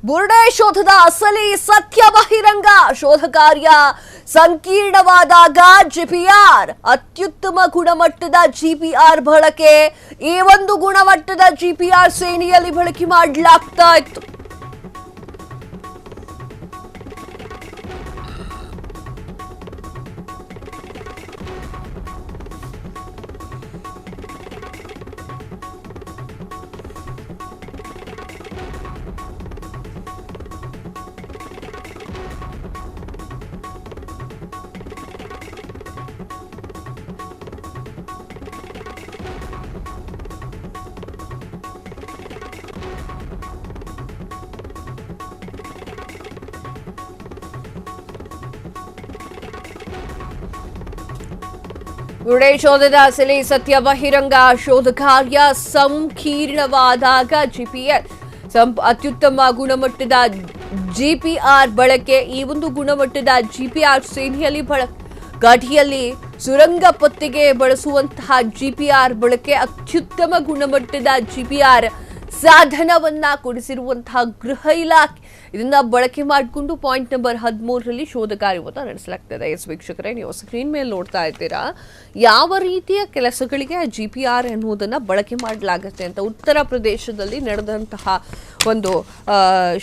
ಬುರ್ಡೆ ಶೋಧದ ಅಸಲಿ ಸತ್ಯ ಬಹಿರಂಗ. ಶೋಧ ಕಾರ್ಯ ಸಂಕೀರ್ಣವಾದಾಗ ಜಿಪಿಆರ್ ಅತ್ಯುತ್ತಮ ಗುಣಮಟ್ಟದ ಜಿಪಿಆರ್ ಬಳಕೆ. ಈ ಒಂದು ಗುಣಮಟ್ಟದ ಜಿಪಿಆರ್ ಸೇನೆಯಲ್ಲಿ ಬಳಕೆ ಮಾಡಲಾಗ್ತಾ ಇತ್ತು. ಬುರ್ಡೆ ಶೋಧದ ಅಸಲಿ ಸತ್ಯ ಬಹಿರಂಗ. ಶೋಧ ಕಾರ್ಯ ಸಂಕೀರ್ಣವಾದಾಗ ಜಿಪಿಆರ್ ಅತ್ಯುತ್ತಮ ಗುಣಮಟ್ಟದ ಜಿಪಿಆರ್ ಬಳಕೆ. ಈ ಒಂದು ಗುಣಮಟ್ಟದ ಜಿಪಿಆರ್ ಸೇನೆಯಲ್ಲಿ ಘಾಟಿಯಲ್ಲಿ ಸುರಂಗ ಪತ್ತೆಗೆ ಬಳಸುವಂತಹ ಜಿಪಿಆರ್ ಬಳಕೆ. ಅತ್ಯುತ್ತಮ ಗುಣಮಟ್ಟದ ಜಿಪಿಆರ್ ಸಾಧನವನ್ನ ಕೊಡಿಸಿರುವಂತಹ ಗೃಹ ಇಲಾಖೆ ಇದನ್ನ ಬಳಕೆ ಮಾಡಿಕೊಂಡು ಪಾಯಿಂಟ್ ನಂಬರ್ 13ರಲ್ಲಿ ಶೋಧ ಕಾರ್ಯವನ್ನ ನಡೆಸಲಾಗ್ತದೆ. ವೀಕ್ಷಕರೇ, ನೀವು ಸ್ಕ್ರೀನ್ ಮೇಲೆ ನೋಡ್ತಾ ಇದ್ದೀರಾ ಯಾವ ರೀತಿಯ ಕೆಲಸಗಳಿಗೆ ಜಿಪಿಆರ್ ಎನ್ನುವುದನ್ನ ಬಳಕೆ ಮಾಡಲಾಗುತ್ತೆ ಅಂತ. ಉತ್ತರ ಪ್ರದೇಶದಲ್ಲಿ ನಡೆದಂತಹ ಒಂದು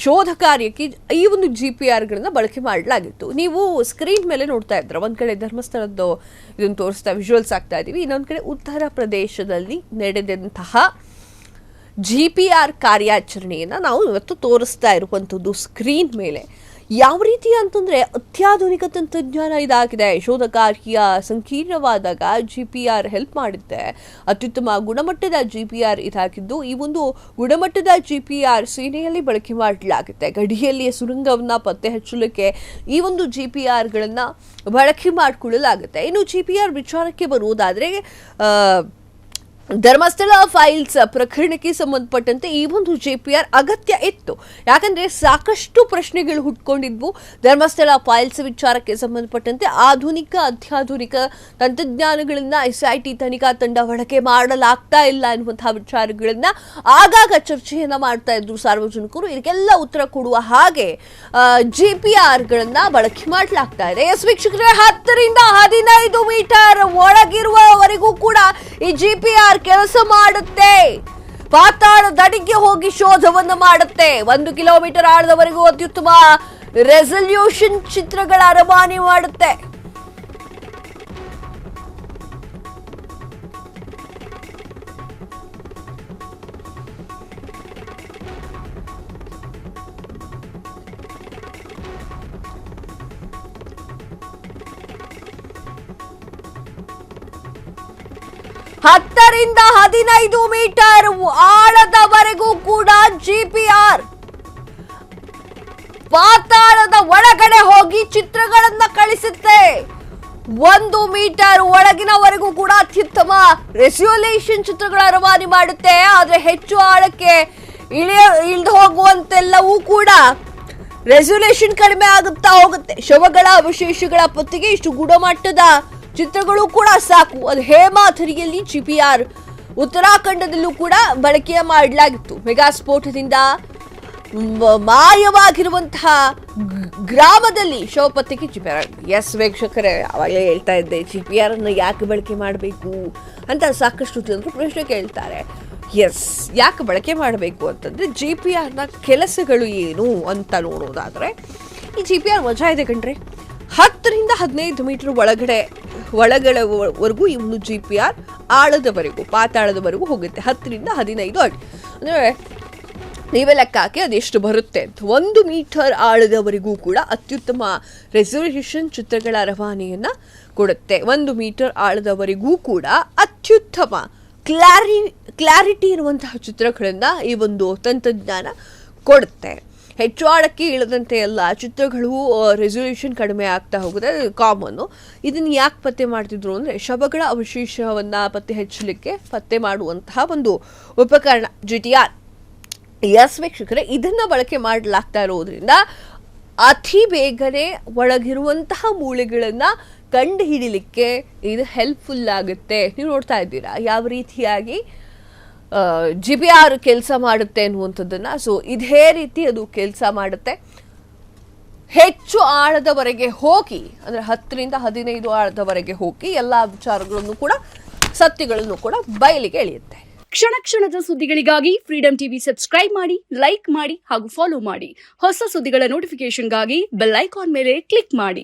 ಶೋಧ ಕಾರ್ಯಕ್ಕೆ ಈ ಒಂದು ಜಿಪಿಆರ್ಗಳನ್ನ ಬಳಕೆ ಮಾಡಲಾಗಿತ್ತು. ನೀವು ಸ್ಕ್ರೀನ್ ಮೇಲೆ ನೋಡ್ತಾ ಇದ್ರ ಒಂದ್ ಕಡೆ ಧರ್ಮಸ್ಥಳದ್ದು ಇದನ್ನು ತೋರಿಸ್ತಾ ವಿಜುವಲ್ಸ್ ಆಗ್ತಾ ಇದೀವಿ, ಇನ್ನೊಂದ್ ಕಡೆ ಉತ್ತರ ಪ್ರದೇಶದಲ್ಲಿ ನಡೆದಂತಹ ಜಿಪಿಆರ್ ಕಾರ್ಯಾಚರಣೆಯನ್ನು ನಾವು ಇವತ್ತು ತೋರಿಸ್ತಾ ಇರುವಂಥದ್ದು ಸ್ಕ್ರೀನ್ ಮೇಲೆ. ಯಾವ ರೀತಿ ಅಂತಂದರೆ ಅತ್ಯಾಧುನಿಕ ತಂತ್ರಜ್ಞಾನ ಇದಾಗಿದೆ. ಶೋಧ ಕಾರ್ಯ ಸಂಕೀರ್ಣವಾದಾಗ ಜಿಪಿಆರ್ ಹೆಲ್ಪ್ ಮಾಡುತ್ತೆ. ಅತ್ಯುತ್ತಮ ಗುಣಮಟ್ಟದ ಜಿಪಿಆರ್ ಇದಾಗಿದ್ದು ಈ ಒಂದು ಗುಣಮಟ್ಟದ ಜಿಪಿಆರ್ ಸೇನೆಯಲ್ಲಿ ಬಳಕೆ ಮಾಡಲಾಗುತ್ತೆ. ಗಡಿಯಲ್ಲಿ ಸುರಂಗವನ್ನು ಪತ್ತೆ ಹಚ್ಚಲಿಕ್ಕೆ ಈ ಒಂದು ಜಿಪಿಆರ್ಗಳನ್ನು ಬಳಕೆ ಮಾಡಿಕೊಳ್ಳಲಾಗುತ್ತೆ. ಇನ್ನು ಜಿಪಿಆರ್ ವಿಚಾರಕ್ಕೆ ಬರುವುದಾದರೆ ಧರ್ಮಸ್ಥಳ ಫೈಲ್ಸ್ ಪ್ರಕರಣಕ್ಕೆ ಸಂಬಂಧಪಟ್ಟಂತೆ ಈ ಒಂದು ಜಿಪಿಆರ್ ಅಗತ್ಯ ಇತ್ತು. ಯಾಕಂದ್ರೆ ಸಾಕಷ್ಟು ಪ್ರಶ್ನೆಗಳು ಹುಟ್ಕೊಂಡಿದ್ವು. ಧರ್ಮಸ್ಥಳ ಫೈಲ್ಸ್ ವಿಚಾರಕ್ಕೆ ಸಂಬಂಧಪಟ್ಟಂತೆ ಅತ್ಯಾಧುನಿಕ ತಂತ್ರಜ್ಞಾನಗಳನ್ನ ಎಸ್ಐಟಿ ತನಿಖಾ ತಂಡ ಬಳಕೆ ಮಾಡಲಾಗ್ತಾ ಇಲ್ಲ ಎನ್ನುವಂತಹ ವಿಚಾರಗಳನ್ನ ಆಗಾಗ ಚರ್ಚೆಯನ್ನ ಮಾಡ್ತಾ ಇದ್ರು ಸಾರ್ವಜನಿಕರು. ಇದಕ್ಕೆಲ್ಲ ಉತ್ತರ ಕೊಡುವ ಹಾಗೆ ಜಿಪಿಆರ್ ಗಳನ್ನ ಬಳಕೆ ಮಾಡಲಾಗ್ತಾ ಇದೆ. ವೀಕ್ಷಕರೇ, 10 ರಿಂದ 15 ಮೀಟರ್ ಒಳಗಿರುವವರೆಗೂ ಕೂಡ ಈ ಜಿಪಿಆರ್ ಕೆಲಸ ಮಾಡುತ್ತೆ. ಪಾತಾಳದಡಿಗೆ ಹೋಗಿ ಶೋಧವನ್ನು ಮಾಡುತ್ತೆ. 1 ಕಿಲೋಮೀಟರ್ ಆಳದವರೆಗೂ ಅತ್ಯುತ್ತಮ ರೆಸಲ್ಯೂಷನ್ ಚಿತ್ರಗಳ ರವಾನೆ ಮಾಡುತ್ತೆ. ಹತ್ತರಿಂದ 15 ಮೀಟರ್ ಆಳದವರೆಗೂ ಕೂಡ ಜಿಪಿಆರ್ ಪಾತಾಳದ ಒಳಗಡೆ ಹೋಗಿ ಚಿತ್ರಗಳನ್ನ ಕಳಿಸುತ್ತೆ. 1 ಮೀಟರ್ ಒಳಗಿನವರೆಗೂ ಕೂಡ ಅತ್ಯುತ್ತಮ ರೆಸಲ್ಯೂಷನ್ ಚಿತ್ರಗಳ ರವಾನೆ ಮಾಡುತ್ತೆ. ಆದ್ರೆ ಹೆಚ್ಚು ಆಳಕ್ಕೆ ಇಳಿದು ಹೋಗುವಂತೆಲ್ಲವೂ ಕೂಡ ರೆಸಲ್ಯೂಷನ್ ಕಡಿಮೆ ಆಗುತ್ತಾ ಹೋಗುತ್ತೆ. ಶವಗಳ ಅವಶೇಷಗಳ ಪತ್ತೆಗೆ ಇಷ್ಟು ಗುಣಮಟ್ಟದ ಚಿತ್ರಗಳು ಕೂಡ ಸಾಕು. ಅದು ಹೇಮಾಥರಿಯಲ್ಲಿ ಜಿಪಿಆರ್ ಉತ್ತರಾಖಂಡದಲ್ಲೂ ಕೂಡ ಬಳಕೆ ಮಾಡಲಾಗಿತ್ತು. ಮೆಗಾ ಸ್ಫೋಟದಿಂದ ಮಾಯವಾಗಿರುವಂತಹ ಗ್ರಾಮದಲ್ಲಿ ಶವ ಪತ್ತೆಗೆ ಜಿಪಿಆರ್. ವೀಕ್ಷಕರೇ, ಅವಾಗಲೇ ಹೇಳ್ತಾ ಇದ್ದೆ ಜಿಪಿಆರ್ ಅನ್ನು ಯಾಕೆ ಬಳಕೆ ಮಾಡಬೇಕು ಅಂತ ಸಾಕಷ್ಟು ಜನರು ಪ್ರಶ್ನೆ ಕೇಳ್ತಾರೆ. ಯಾಕೆ ಬಳಕೆ ಮಾಡಬೇಕು ಅಂತಂದ್ರೆ ಜಿಪಿಆರ್ನ ಕೆಲಸಗಳು ಏನು ಅಂತ ನೋಡೋದಾದ್ರೆ ಈ ಜಿಪಿಆರ್ ಮಜಾ ಇದೆ ಕಣ್ರಿ. 10 ರಿಂದ 15 ಮೀಟರ್ ಒಳಗಡೆವರೆಗೂ ಈ ಒಂದು ಜಿಪಿಆರ್ ಆಳದವರೆಗೂ ಪಾತಾಳದವರೆಗೂ ಹೋಗುತ್ತೆ. 10 ರಿಂದ 15 ಅಡಿ ಅಂದರೆ ನೀವೇ ಲೆಕ್ಕ ಹಾಕಿ ಅದೆಷ್ಟು ಬರುತ್ತೆ ಅಂತ. 1 ಮೀಟರ್ ಆಳದವರೆಗೂ ಕೂಡ ಅತ್ಯುತ್ತಮ ರೆಸಲ್ಯೂಷನ್ ಚಿತ್ರಗಳ ರವಾನೆಯನ್ನು ಕೊಡುತ್ತೆ. 1 ಮೀಟರ್ ಆಳದವರೆಗೂ ಕೂಡ ಅತ್ಯುತ್ತಮ ಕ್ಲಾರಿಟಿ ಇರುವಂತಹ ಚಿತ್ರಗಳನ್ನು ಈ ಒಂದು ತಂತ್ರಜ್ಞಾನ ಕೊಡುತ್ತೆ. ಹೆಚ್ಚು ಆಳಕ್ಕೆ ಇಳದಂತೆ ಎಲ್ಲ ಚಿತ್ರಗಳು ರೆಸಲ್ಯೂಷನ್ ಕಡಿಮೆ ಆಗ್ತಾ ಹೋಗುತ್ತೆ, ಕಾಮನ್ನು. ಇದನ್ನು ಯಾಕೆ ಪತ್ತೆ ಮಾಡ್ತಿದ್ರು ಅಂದರೆ ಶವಗಳ ಅವಶೇಷವನ್ನು ಪತ್ತೆ ಮಾಡುವಂತಹ ಒಂದು ಉಪಕರಣ ಜಿಪಿಆರ್. ವೀಕ್ಷಕರೇ, ಇದನ್ನು ಬಳಕೆ ಮಾಡಲಾಗ್ತಾ ಇರೋದ್ರಿಂದ ಅತಿ ಬೇಗನೆ ಒಳಗಿರುವಂತಹ ಮೂಳೆಗಳನ್ನು ಕಂಡು ಹಿಡಿಲಿಕ್ಕೆ ಇದು ಹೆಲ್ಪ್ಫುಲ್ ಆಗುತ್ತೆ. ನೀವು ನೋಡ್ತಾ ಇದ್ದೀರಾ ಯಾವ ರೀತಿಯಾಗಿ GPR ಕೆಲಸ ಮಾಡುತ್ತೆ ಅನ್ನುವಂಥದ್ದನ್ನ. ಸೊ ಇದೇ ರೀತಿ ಅದು ಕೆಲಸ ಮಾಡುತ್ತೆ. ಹೆಚ್ಚು ಆಳದವರೆಗೆ ಹೋಗಿ ಅಂದ್ರೆ 10ರಿಂದ 15 ಆಳದವರೆಗೆ ಹೋಗಿ ಎಲ್ಲಾ ವಿಚಾರಗಳನ್ನು ಕೂಡ ಸತ್ಯಗಳನ್ನು ಕೂಡ ಬಯಲಿಗೆ ಎಳೆಯುತ್ತೆ. ಕ್ಷಣ ಕ್ಷಣದ ಸುದ್ದಿಗಳಿಗಾಗಿ ಫ್ರೀಡಂ ಟಿವಿ ಸಬ್ಸ್ಕ್ರೈಬ್ ಮಾಡಿ, ಲೈಕ್ ಮಾಡಿ ಹಾಗೂ ಫಾಲೋ ಮಾಡಿ. ಹೊಸ ಸುದ್ದಿಗಳ ನೋಟಿಫಿಕೇಶನ್ಗಾಗಿ ಬೆಲ್ ಐಕಾನ್ ಮೇಲೆ ಕ್ಲಿಕ್ ಮಾಡಿ.